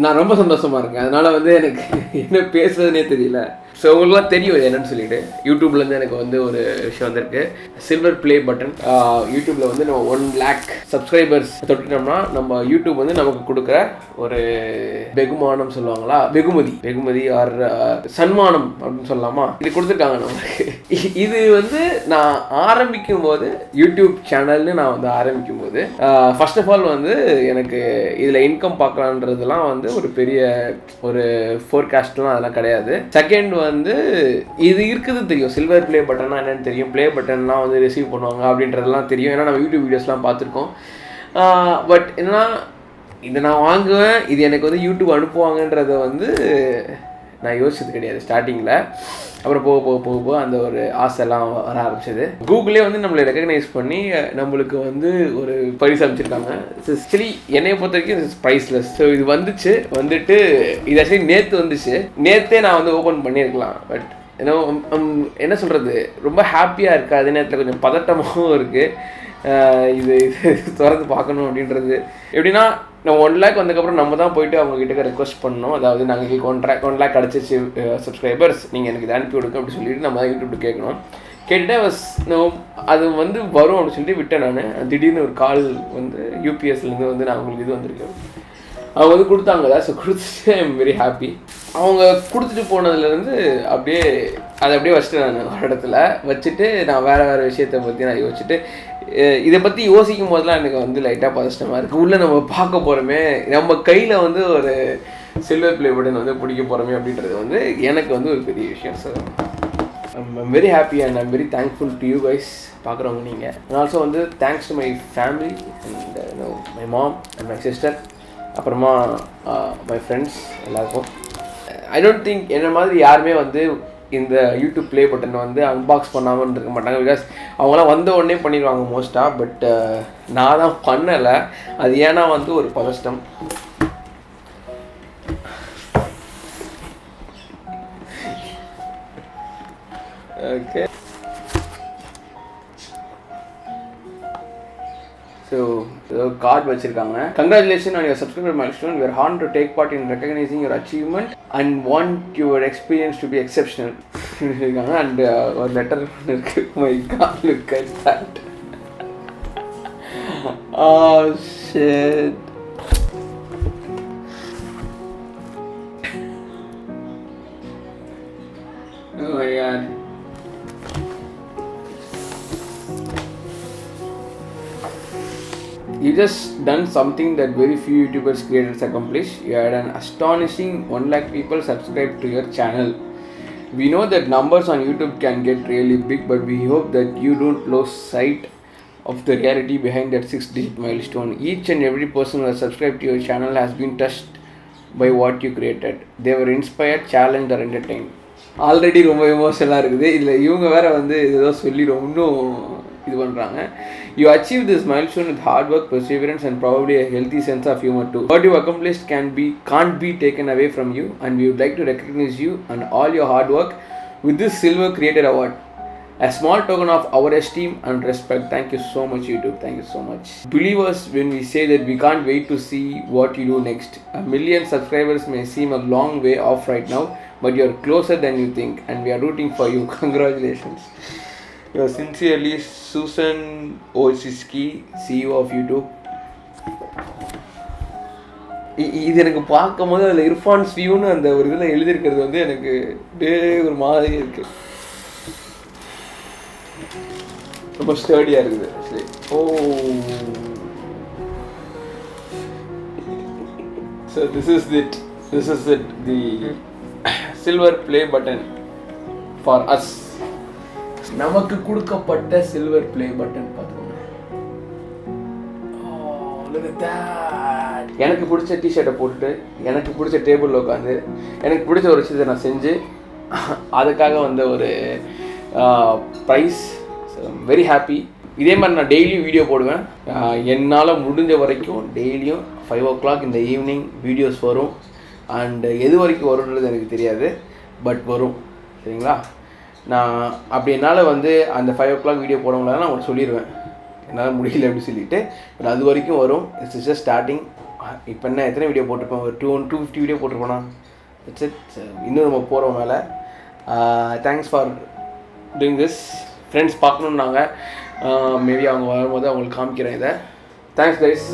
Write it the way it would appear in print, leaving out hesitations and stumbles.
நான் ரொம்ப சந்தோஷமாக இருக்கேன். அதனால் வந்து எனக்கு என்ன பேசுறதுனே தெரியல. ஸோ உங்களுக்குலாம் தெரியும் என்னென்னு சொல்லிட்டு யூடியூப்லேருந்து எனக்கு வந்து ஒரு விஷயம் வந்திருக்கு, சில்வர் ப்ளே பட்டன். யூடியூப்பில் வந்து நம்ம 1 lakh சப்ஸ்கிரைபர்ஸ் தொட்டுட்டோம்னா நம்ம யூடியூப் வந்து நமக்கு கொடுக்குற ஒரு வெகுமானம் சொல்லுவாங்களா, வெகுமதி ஆர் சன்மானம் அப்படின்னு சொல்லலாமா, இது கொடுத்துருக்காங்க நமக்கு. இது வந்து நான் ஆரம்பிக்கும் போது யூடியூப் சேனல்னு நான் வந்து ஆரம்பிக்கும் போது ஃபர்ஸ்ட் ஆஃப் ஆல் வந்து எனக்கு இதில் இன்கம் பார்க்கலான்றதுலாம் வந்து ஒரு பெரிய ஒரு ஃபோர்காஸ்ட்லாம் அதெல்லாம் கிடையாது. செகண்ட் வந்து இது இருக்குது தெரியும், சில்வர் ப்ளே பட்டன்னா என்னன்னு தெரியும், ப்ளே பட்டன்லாம் வந்து ரிசீவ் பண்ணுவாங்க அப்படின்றதெல்லாம் தெரியும், ஏன்னா நம்ம யூடியூப் வீடியோஸ்லாம் பார்த்துருக்கோம். பட் என்னன்னா இதை நான் வாங்குவேன், இது எனக்கு வந்து யூடியூப் அனுப்புவாங்கன்றதை வந்து நான் யோசிச்சது கிடையாது ஸ்டார்டிங்கில். அப்புறம் போக அந்த ஒரு ஆசைலாம் வர ஆரம்பிச்சது. கூகுளே வந்து நம்மளை ரெக்கக்னைஸ் பண்ணி நம்மளுக்கு வந்து ஒரு பரிசு அமைச்சிருக்காங்க. ஆக்சுவலி என்னையை பொறுத்த வரைக்கும் இது ப்ரைஸ்லெஸ். ஸோ இது வந்துட்டு இது ஆக்சுவலி நேற்று வந்துச்சு. நேற்றே நான் வந்து ஓப்பன் பண்ணியிருக்கலாம். பட் என்ன சொல்கிறது, ரொம்ப ஹாப்பியாக இருக்குது. அதே நேரத்தில் கொஞ்சம் பதட்டமாகவும் இருக்குது. இது திறந்து பார்க்கணும் அப்படின்றது. எப்படின்னா நம்ம 1 lakh வந்ததுக்கப்புறம் நம்ம தான் போயிட்டு அவங்ககிட்ட ரெக்வஸ்ட் பண்ணணும். அதாவது நாங்கள் 1 lakh கிடச்சிச்சு சப்ஸ்கிரைபர்ஸ், நீங்கள் எனக்கு இதை அனுப்பி கொடுங்க அப்படின்னு சொல்லிட்டு நம்ம தான் யூடியூப் கேட்கணும். கேட்டுட்டு அது வந்து வரும் அப்படின்னு சொல்லிட்டு விட்டேன். நான் திடீர்னு ஒரு கால் வந்து யூபிஎஸ்லேருந்து வந்து நான் உங்களுக்கு இது வந்திருக்கேன் அவங்க வந்து கொடுத்தாங்க. ஸோ கொடுத்துட்டு ஐ எம் வெரி ஹாப்பி. அவங்க கொடுத்துட்டு போனதுலேருந்து அதை அப்படியே வச்சுட்டு நான் ஒரு இடத்துல வச்சுட்டு நான் வேறு விஷயத்தை பற்றி நான் யோசிச்சுட்டு இதை பற்றி யோசிக்கும் போதெல்லாம் எனக்கு வந்து லைட்டாக பதஷ்டமாக இருக்குது. உள்ளே நம்ம பார்க்க போகிறோமே, நம்ம கையில் வந்து ஒரு சில்வர் ப்ளே பட்டன் வந்து பிடிக்க போகிறோமே அப்படின்றது வந்து எனக்கு வந்து ஒரு பெரிய விஷயம். So I'm very happy and I'm very thankful to you guys, பார்க்குறவங்க நீங்கள். அண்ட் ஆல்சோ வந்து thanks to my family and my mom and my sister, அப்புறமா மை ஃப்ரெண்ட்ஸ் எல்லாருக்கும். ஐ டோன்ட் திங்க் என்ன மாதிரி யாருமே வந்து இந்த யூடியூப் ப்ளே பட்டனை வந்து அன்பாக்ஸ் பண்ணாமல் இருக்க மாட்டாங்க. பிகாஸ் அவங்களாம் வந்த உடனே பண்ணிடுவாங்க மோஸ்ட்டாக. பட் நான் தான் பண்ணலை. அது ஏன்னா வந்து ஒரு பதஷ்டம். ஓகே, ஸோ கார்டு வச்சுருக்காங்க. Congratulation on your subscriber milestone. We are honored to take part in recognizing your achievement and want your experience to be exceptional. இருக்காங்க. அண்ட் ஒரு லெட்டர் இருக்கு. My God, look at that. Oh shit. Oh my god. You just done something that very few YouTubers creators accomplish. You had an astonishing 1 lakh people subscribe to your channel. We know that numbers on YouTube can get really big, but we hope that you don't lose sight of the reality behind that 6-digit milestone. Each and every person who has subscribed to your channel has been touched by what you created. They were inspired, challenged or entertained. Already ரொம்ப எமோஷனலாக இருக்குது. இதில் இவங்க வேறு வந்து ஏதோ சொல்லி இன்னும் இது பண்ணுறாங்க. You achieved this milestone with hard work, perseverance and probably a healthy sense of humor too. What you accomplished can't be taken away from you, and we would like to recognize you and all your hard work with this Silver Creator Award. A small token of our esteem and respect. Thank you so much YouTube. Thank you so much. Believe us when we say that we can't wait to see what you do next. 1 million subscribers may seem a long way off right now, but you are closer than you think and we are rooting for you. Congratulations. Yours sincerely, Susan Osiski, CEO of YouTube. இது எனக்கு பார்க்கும் போது அதில் இர்ஃபான்ஸ் வியூன்னு அந்த ஒரு இதில் எழுதியிருக்கிறது வந்து எனக்கு ஒரு மாதிரி இருக்கு. ரொம்ப ஸ்டர்டியாக இருக்குது actually. So this is it, the silver play button for us. நமக்கு கொடுக்கப்பட்ட சில்வர் ப்ளே பட்டன் பார்த்துக்கோங்க. எனக்கு பிடிச்ச டிஷர்ட்டை போட்டுட்டு எனக்கு பிடிச்ச டேபிளில் உட்காந்து எனக்கு பிடிச்ச ஒரு விஷயத்தை நான் செஞ்சு அதுக்காக வந்த ஒரு ப்ரைஸ். Very happy. இதே மாதிரி நான் டெய்லியும் வீடியோ போடுவேன். என்னால் முடிஞ்ச வரைக்கும் டெய்லியும் 5 o'clock இந்த ஈவினிங் வீடியோஸ் வரும். அண்டு எது வரைக்கும் வரும்ன்றது எனக்கு தெரியாது, பட் வரும். சரிங்களா? நான் அப்படி என்னால் வந்து அந்த 5 o'clock வீடியோ போட முடியலன்னா நான் உங்களுக்கு சொல்லிடுவேன் என்னால் முடியல அப்படின்னு சொல்லிட்டு. பட் அது வரைக்கும் வரும். It's just starting. இப்போ என்ன எத்தனை வீடியோ போட்டிருப்போம், ஒரு 250 வீடியோ போட்டிருப்போனா. It's it. இன்னும் நம்ம போகிறோம் மேலே. Thanks for doing this. Friends பார்க்கணுன்னாங்க, மேபி அவங்க வரும்போது அவங்களுக்கு காமிக்கிறேன் இதை. Thanks guys.